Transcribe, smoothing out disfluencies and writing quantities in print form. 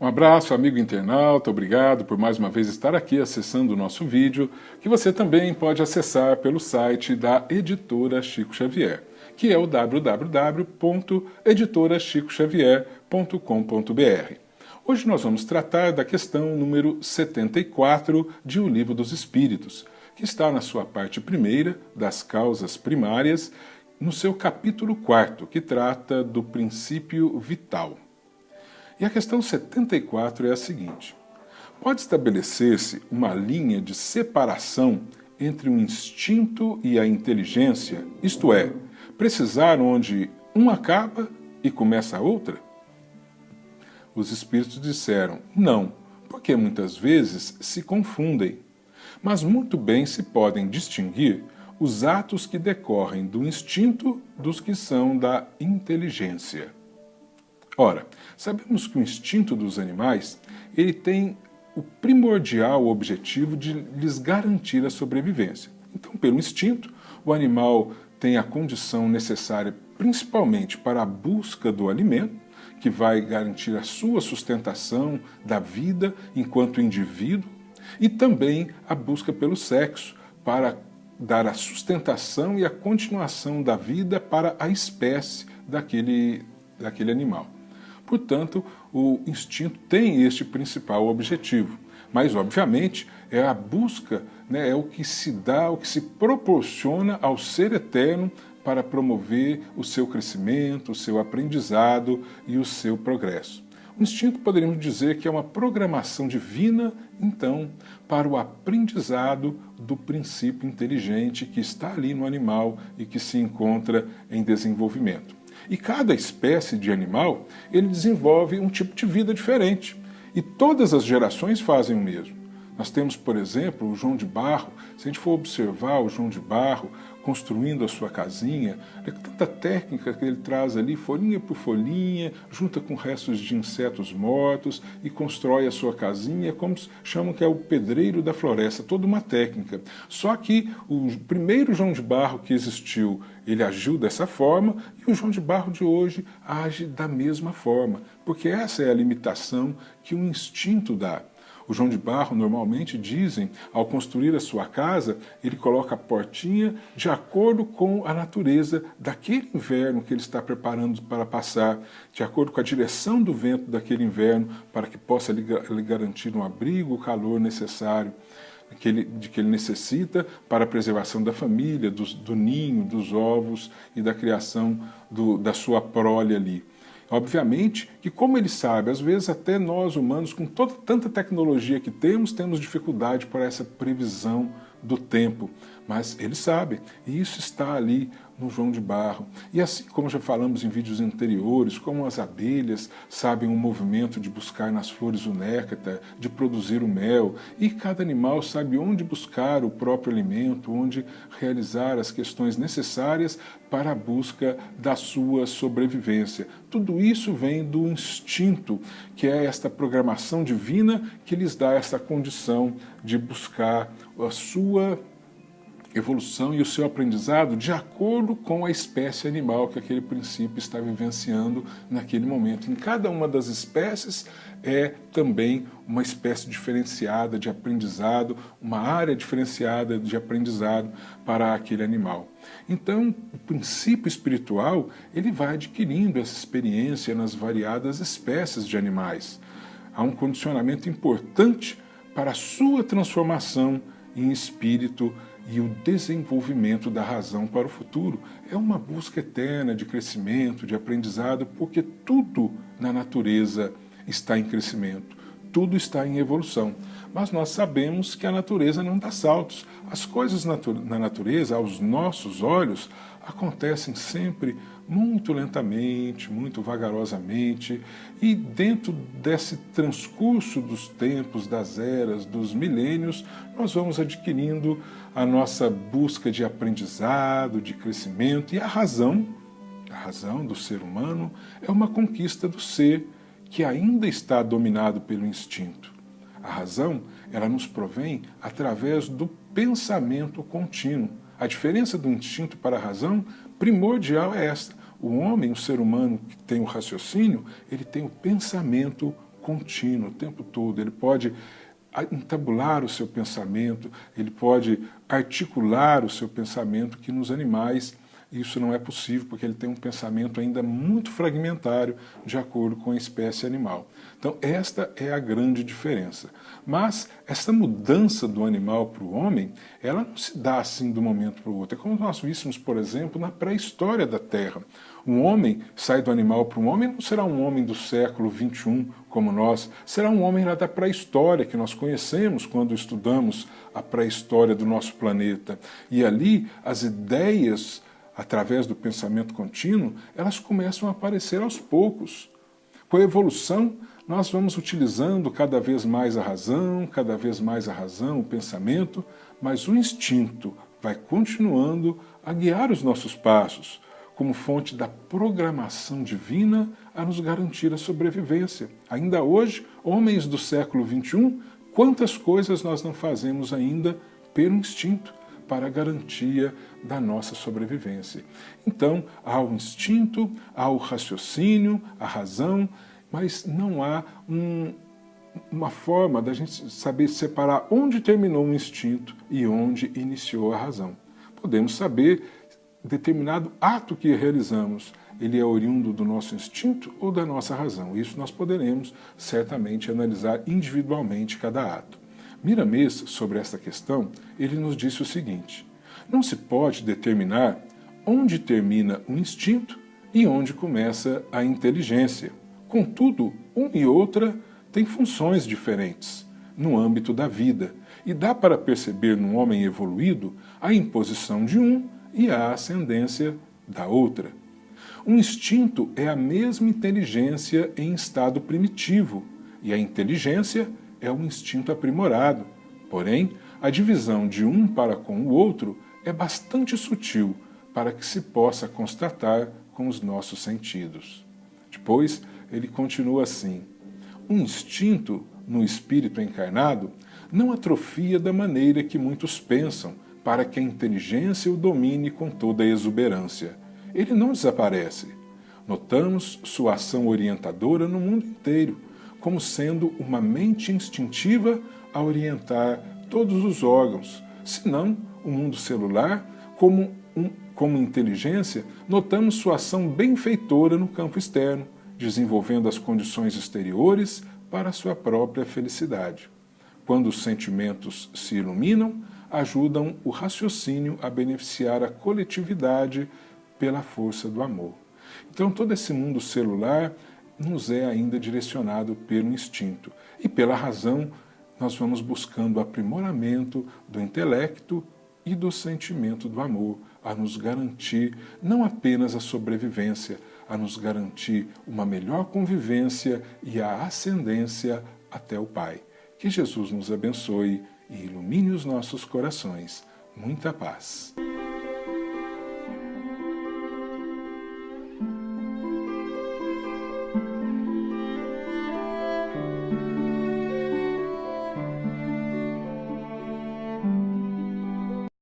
Um abraço, amigo internauta, obrigado por mais uma vez estar aqui acessando o nosso vídeo, que você também pode acessar pelo site da Editora Chico Xavier, que é o www.editorachicoxavier.com.br. Hoje nós vamos tratar da questão número 74 de O Livro dos Espíritos, que está na sua parte primeira, das causas primárias, no seu capítulo 4, que trata do princípio vital. E a questão 74 é a seguinte: pode estabelecer-se uma linha de separação entre o instinto e a inteligência, isto é, precisar onde um acaba e começa a outra? Os espíritos disseram não, porque muitas vezes se confundem, mas muito bem se podem distinguir os atos que decorrem do instinto dos que são da inteligência. Ora, sabemos que o instinto dos animais ele tem o primordial objetivo de lhes garantir a sobrevivência. Então, pelo instinto, o animal tem a condição necessária principalmente para a busca do alimento, que vai garantir a sua sustentação da vida enquanto indivíduo, e também a busca pelo sexo, para dar a sustentação e a continuação da vida para a espécie daquele animal. Portanto, o instinto tem este principal objetivo. Mas, obviamente, é a busca, é o que se dá, o que se proporciona ao ser eterno para promover o seu crescimento, o seu aprendizado e o seu progresso. O instinto poderíamos dizer que é uma programação divina, então, para o aprendizado do princípio inteligente que está ali no animal e que se encontra em desenvolvimento. E cada espécie de animal, ele desenvolve um tipo de vida diferente. E todas as gerações fazem o mesmo. Nós temos, por exemplo, o João de Barro. Se a gente for observar o João de Barro construindo a sua casinha, é tanta técnica que ele traz ali, folhinha por folhinha, junta com restos de insetos mortos e constrói a sua casinha, como chamam que é o pedreiro da floresta, toda uma técnica. Só que o primeiro João de Barro que existiu, ele agiu dessa forma, e o João de Barro de hoje age da mesma forma, porque essa é a limitação que o instinto dá. O João de Barro, normalmente, dizem, ao construir a sua casa, ele coloca a portinha de acordo com a natureza daquele inverno que ele está preparando para passar, de acordo com a direção do vento daquele inverno, para que possa lhe garantir um abrigo, o calor necessário de que ele necessita para a preservação da família, do ninho, dos ovos e da criação da sua prole ali. Obviamente que, como ele sabe, às vezes até nós humanos, com tanta tecnologia que temos dificuldade para essa previsão do tempo. Mas ele sabe, e isso está ali no João de Barro. E assim como já falamos em vídeos anteriores, como as abelhas sabem o movimento de buscar nas flores o néctar, de produzir o mel, e cada animal sabe onde buscar o próprio alimento, onde realizar as questões necessárias para a busca da sua sobrevivência. Tudo isso vem do instinto, que é esta programação divina que lhes dá essa condição de buscar a sua evolução e o seu aprendizado de acordo com a espécie animal que aquele princípio está vivenciando naquele momento. Em cada uma das espécies é também uma espécie diferenciada de aprendizado, uma área diferenciada de aprendizado para aquele animal. Então, o princípio espiritual, ele vai adquirindo essa experiência nas variadas espécies de animais. Há um condicionamento importante para a sua transformação em espírito e o desenvolvimento da razão para o futuro. É uma busca eterna de crescimento, de aprendizado, porque tudo na natureza está em crescimento, tudo está em evolução. Mas nós sabemos que a natureza não dá saltos. As coisas na natureza, aos nossos olhos, acontecem sempre muito lentamente, muito vagarosamente, e dentro desse transcurso dos tempos, das eras, dos milênios, nós vamos adquirindo a nossa busca de aprendizado, de crescimento, e a razão do ser humano é uma conquista do ser que ainda está dominado pelo instinto. A razão, ela nos provém através do pensamento contínuo. A diferença do instinto para a razão primordial é esta. O homem, o ser humano que tem o raciocínio, ele tem o pensamento contínuo, o tempo todo. Ele pode entabular o seu pensamento, ele pode articular o seu pensamento, que nos animais isso não é possível, porque ele tem um pensamento ainda muito fragmentário de acordo com a espécie animal. Então, esta é a grande diferença. Mas essa mudança do animal para o homem, ela não se dá assim de um momento para o outro. É como nós víssemos, por exemplo, na pré-história da Terra. Um homem sai do animal para um homem, não será um homem do século XXI como nós, será um homem lá da pré-história, que nós conhecemos quando estudamos a pré-história do nosso planeta. E ali as ideias, através do pensamento contínuo, elas começam a aparecer aos poucos. Com a evolução, nós vamos utilizando cada vez mais a razão, o pensamento, mas o instinto vai continuando a guiar os nossos passos, como fonte da programação divina a nos garantir a sobrevivência. Ainda hoje, homens do século XXI, quantas coisas nós não fazemos ainda pelo instinto, para a garantia da nossa sobrevivência. Então, há o instinto, há o raciocínio, a razão, mas não há uma forma da gente saber separar onde terminou o instinto e onde iniciou a razão. Podemos saber determinado ato que realizamos, ele é oriundo do nosso instinto ou da nossa razão. Isso nós poderemos certamente analisar individualmente cada ato. Miramês, sobre esta questão, ele nos disse o seguinte: não se pode determinar onde termina o instinto e onde começa a inteligência. Contudo, um e outra têm funções diferentes no âmbito da vida, e dá para perceber num homem evoluído a imposição de um e a ascendência da outra. Um instinto é a mesma inteligência em estado primitivo, e a inteligência é um instinto aprimorado. Porém, a divisão de um para com o outro é bastante sutil para que se possa constatar com os nossos sentidos. Depois, ele continua assim: um instinto no espírito encarnado não atrofia da maneira que muitos pensam, para que a inteligência o domine com toda a exuberância. Ele não desaparece. Notamos sua ação orientadora no mundo inteiro, como sendo uma mente instintiva a orientar todos os órgãos, senão o mundo celular, como inteligência, notamos sua ação benfeitora no campo externo, desenvolvendo as condições exteriores para a sua própria felicidade. Quando os sentimentos se iluminam, ajudam o raciocínio a beneficiar a coletividade pela força do amor. Então, todo esse mundo celular nos é ainda direcionado pelo instinto. E pela razão, nós vamos buscando o aprimoramento do intelecto e do sentimento do amor, a nos garantir não apenas a sobrevivência, a nos garantir uma melhor convivência e a ascendência até o Pai. Que Jesus nos abençoe e ilumine os nossos corações. Muita paz.